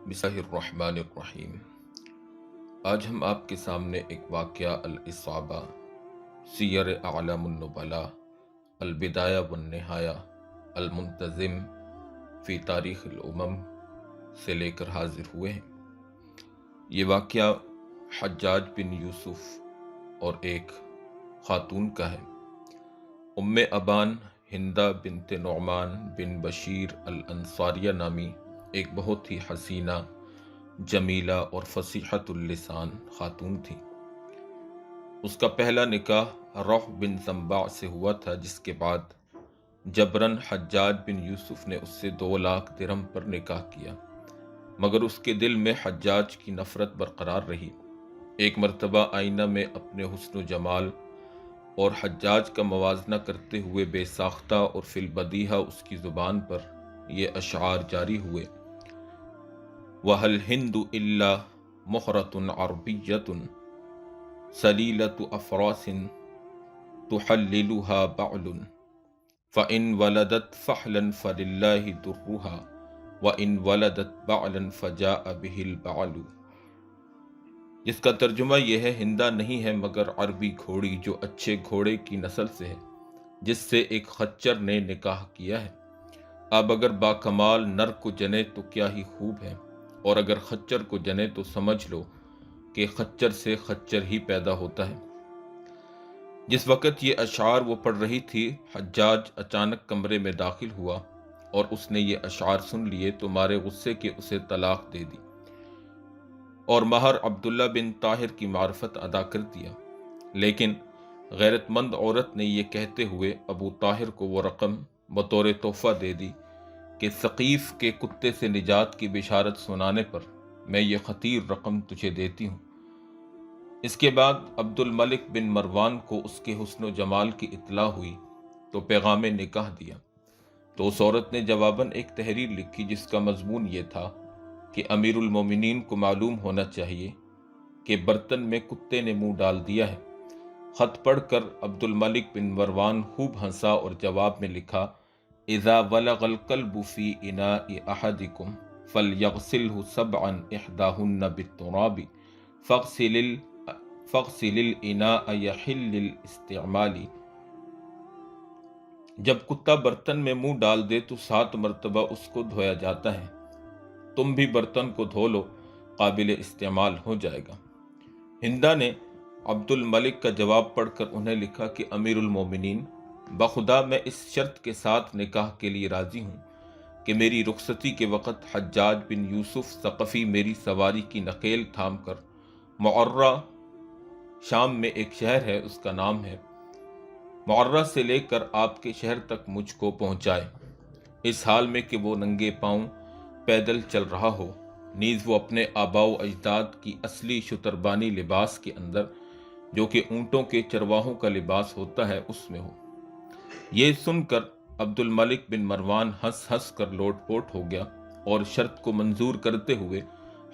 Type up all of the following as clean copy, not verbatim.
بسم اللہ الرحمن الرحیم۔ آج ہم آپ کے سامنے ایک واقعہ الاصابہ سیر اعلام النبلاء البدایہ والنہایہ المنتظم فی تاریخ الامم سے لے کر حاضر ہوئے ہیں۔ یہ واقعہ حجاج بن یوسف اور ایک خاتون کا ہے۔ ام ابان ہندہ بنت نعمان بن بشیر الانصاریہ نامی ایک بہت ہی حسینہ، جمیلہ اور فصیحۃ اللسان خاتون تھی۔ اس کا پہلا نکاح روح بن زنباع سے ہوا تھا، جس کے بعد جبراً حجاج بن یوسف نے اس سے 2 لاکھ درہم پر نکاح کیا، مگر اس کے دل میں حجاج کی نفرت برقرار رہی۔ ایک مرتبہ آئینہ میں اپنے حسن و جمال اور حجاج کا موازنہ کرتے ہوئے بے ساختہ اور فی البدیہہ اس کی زبان پر یہ اشعار جاری ہوئے: وَهَلْ هِنْدُ إِلَّا مُخْرَةٌ عَرْبِيَّةٌ سَلِيلَةُ أَفْرَاسٍ تُحَلِّلُهَا بَعْلٌ فَإِنْ وَلَدَتْ فَحْلًا فَلِلَّهِ دُرُّهَا وَإِنْ وَلَدَتْ بَعْلًا فَجَاءَ بِهِ الْبَعْلُ۔ جس کا ترجمہ یہ ہے: ہندہ نہیں ہے مگر عربی گھوڑی، جو اچھے گھوڑے کی نسل سے ہے، جس سے ایک خچر نے نکاح کیا ہے۔ اب اگر باکمال نر کو جنے تو کیا ہی خوب ہے، اور اگر خچر کو جنے تو سمجھ لو کہ خچر سے خچر ہی پیدا ہوتا ہے۔ جس وقت یہ اشعار وہ پڑھ رہی تھی، حجاج اچانک کمرے میں داخل ہوا اور اس نے یہ اشعار سن لیے تو مارے غصے کے اسے طلاق دے دی اور مہر عبداللہ بن طاہر کی معرفت ادا کر دیا۔ لیکن غیرت مند عورت نے یہ کہتے ہوئے ابو طاہر کو وہ رقم بطور تحفہ دے دی کہ ثقیف کے کتے سے نجات کی بشارت سنانے پر میں یہ خطیر رقم تجھے دیتی ہوں۔ اس کے بعد عبد الملک بن مروان کو اس کے حسن و جمال کی اطلاع ہوئی تو پیغام نکاح دیا۔ تو اس عورت نے جواباً ایک تحریر لکھی جس کا مضمون یہ تھا کہ امیر المومنین کو معلوم ہونا چاہیے کہ برتن میں کتے نے منہ ڈال دیا ہے۔ خط پڑھ کر عبد الملک بن مروان خوب ہنسا اور جواب میں لکھا: اذا ولغ القلب في اناء احدكم فليغسله 7 احداهن بالتراب فاغسل الاناء يحل الاستعمال۔ جب کتا برتن میں منہ ڈال دے تو 7 مرتبہ اس کو دھویا جاتا ہے، تم بھی برتن کو دھو لو، قابل استعمال ہو جائے گا۔ ہندہ نے عبد الملک کا جواب پڑھ کر انہیں لکھا کہ امیر المومنین، بخدا میں اس شرط کے ساتھ نکاح کے لیے راضی ہوں کہ میری رخصتی کے وقت حجاج بن یوسف ثقفی میری سواری کی نقیل تھام کر معرہ، شام میں ایک شہر ہے اس کا نام ہے، معرہ سے لے کر آپ کے شہر تک مجھ کو پہنچائے، اس حال میں کہ وہ ننگے پاؤں پیدل چل رہا ہو، نیز وہ اپنے آباء و اجداد کی اصلی شتربانی لباس کے اندر، جو کہ اونٹوں کے چرواہوں کا لباس ہوتا ہے، اس میں ہو۔ یہ سن کر عبد الملک بن مروان ہنس ہنس کر لوٹ پوٹ ہو گیا اور شرط کو منظور کرتے ہوئے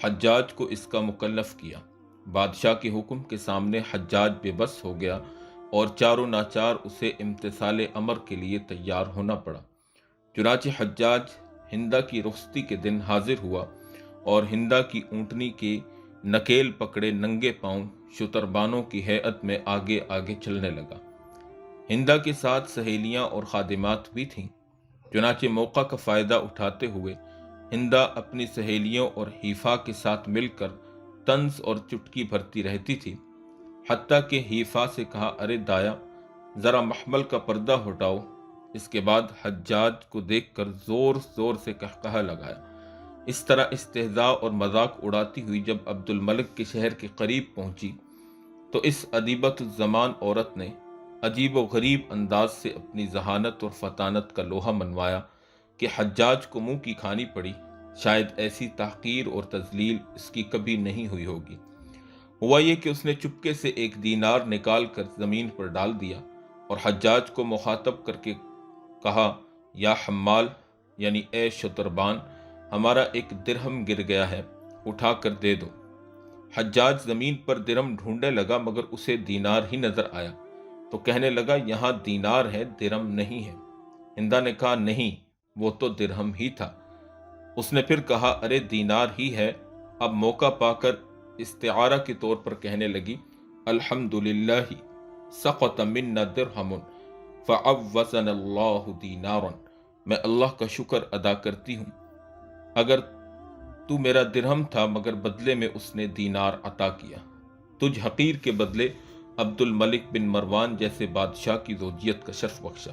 حجاج کو اس کا مکلف کیا۔ بادشاہ کے حکم کے سامنے حجاج بے بس ہو گیا اور چاروں ناچار اسے امتثال امر کے لیے تیار ہونا پڑا۔ چنانچہ حجاج ہندہ کی رخصتی کے دن حاضر ہوا اور ہندہ کی اونٹنی کی نکیل پکڑے ننگے پاؤں شتربانوں کی ہیئت میں آگے آگے چلنے لگا۔ ہندہ کے ساتھ سہیلیاں اور خادمات بھی تھیں۔ چنانچہ موقع کا فائدہ اٹھاتے ہوئے ہندہ اپنی سہیلیوں اور حیفا کے ساتھ مل کر طنز اور چٹکی بھرتی رہتی تھی، حتیٰ کہ حیفا سے کہا: ارے دایا، ذرا محمل کا پردہ ہٹاؤ۔ اس کے بعد حجاج کو دیکھ کر زور زور سے قہقہہ لگایا۔ اس طرح استہزاء اور مذاق اڑاتی ہوئی جب عبد الملک کے شہر کے قریب پہنچی تو اس ادیبۃ الزمان عورت نے عجیب و غریب انداز سے اپنی ذہانت اور فطانت کا لوہا منوایا کہ حجاج کو منہ کی کھانی پڑی۔ شاید ایسی تحقیر اور تذلیل اس کی کبھی نہیں ہوئی ہوگی۔ ہوا یہ کہ اس نے چپکے سے 1 دینار نکال کر زمین پر ڈال دیا اور حجاج کو مخاطب کر کے کہا: یا حمال، یعنی اے شتربان، ہمارا 1 درہم گر گیا ہے، اٹھا کر دے دو۔ حجاج زمین پر درہم ڈھونڈنے لگا مگر اسے دینار ہی نظر آیا تو کہنے لگا: یہاں دینار ہے، درہم نہیں ہے۔ ہندہ نے کہا: نہیں، وہ تو درہم ہی تھا۔ اس نے پھر کہا ارے دینار ہی ہے۔ اب موقع پا کر استعارہ کے طور پر کہنے لگی الحمدللہ سقط منا درہم فعوضنا اللہ دینارا، میں اللہ کا شکر ادا کرتی ہوں، اگر تو میرا درہم تھا مگر بدلے میں اس نے دینار عطا کیا، تجھ حقیر کے بدلے عبد الملک بن مروان جیسے بادشاہ کی زوجیت کا شرف بخشا۔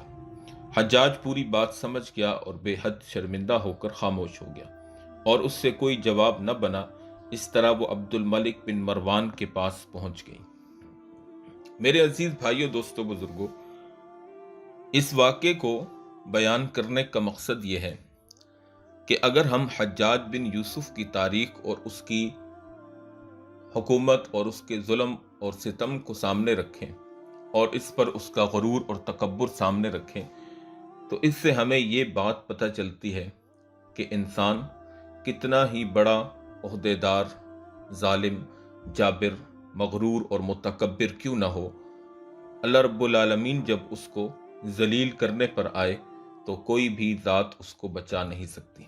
حجاج پوری بات سمجھ گیا اور بے حد شرمندہ ہو کر خاموش ہو گیا اور اس سے کوئی جواب نہ بنا۔ اس طرح وہ عبد الملک بن مروان کے پاس پہنچ گئی۔ میرے عزیز بھائیوں، دوستوں، بزرگوں، اس واقعے کو بیان کرنے کا مقصد یہ ہے کہ اگر ہم حجاج بن یوسف کی تاریخ اور اس کی حکومت اور اس کے ظلم اور ستم کو سامنے رکھیں اور اس پر اس کا غرور اور تکبر سامنے رکھیں تو اس سے ہمیں یہ بات پتہ چلتی ہے کہ انسان کتنا ہی بڑا عہدیدار، ظالم، جابر، مغرور اور متکبر کیوں نہ ہو، اللہ رب العالمین جب اس کو ذلیل کرنے پر آئے تو کوئی بھی ذات اس کو بچا نہیں سکتی۔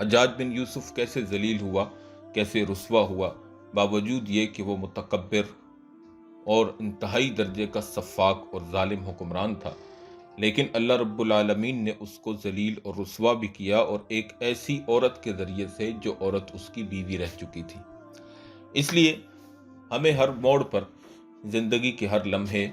حجاج بن یوسف کیسے ذلیل ہوا، کیسے رسوا ہوا، باوجود یہ کہ وہ متکبر اور انتہائی درجے کا سفاک اور ظالم حکمران تھا، لیکن اللہ رب العالمین نے اس کو ذلیل اور رسوا بھی کیا، اور ایک ایسی عورت کے ذریعے سے جو عورت اس کی بیوی رہ چکی تھی۔ اس لیے ہمیں ہر موڑ پر زندگی کے ہر لمحے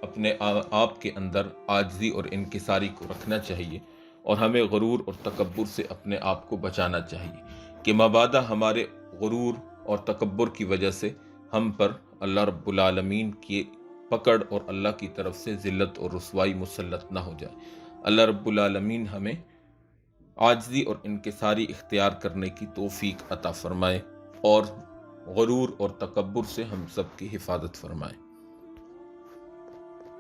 اپنے آپ کے اندر عاجزی اور انکساری کو رکھنا چاہیے، اور ہمیں غرور اور تکبر سے اپنے آپ کو بچانا چاہیے کہ مبادا ہمارے غرور اور تکبر کی وجہ سے ہم پر اللہ رب العالمین کی پکڑ اور اللہ کی طرف سے ذلت اور رسوائی مسلط نہ ہو جائے۔ اللہ رب العالمین ہمیں عاجزی اور انکساری اختیار کرنے کی توفیق عطا فرمائے اور غرور اور تکبر سے ہم سب کی حفاظت فرمائے۔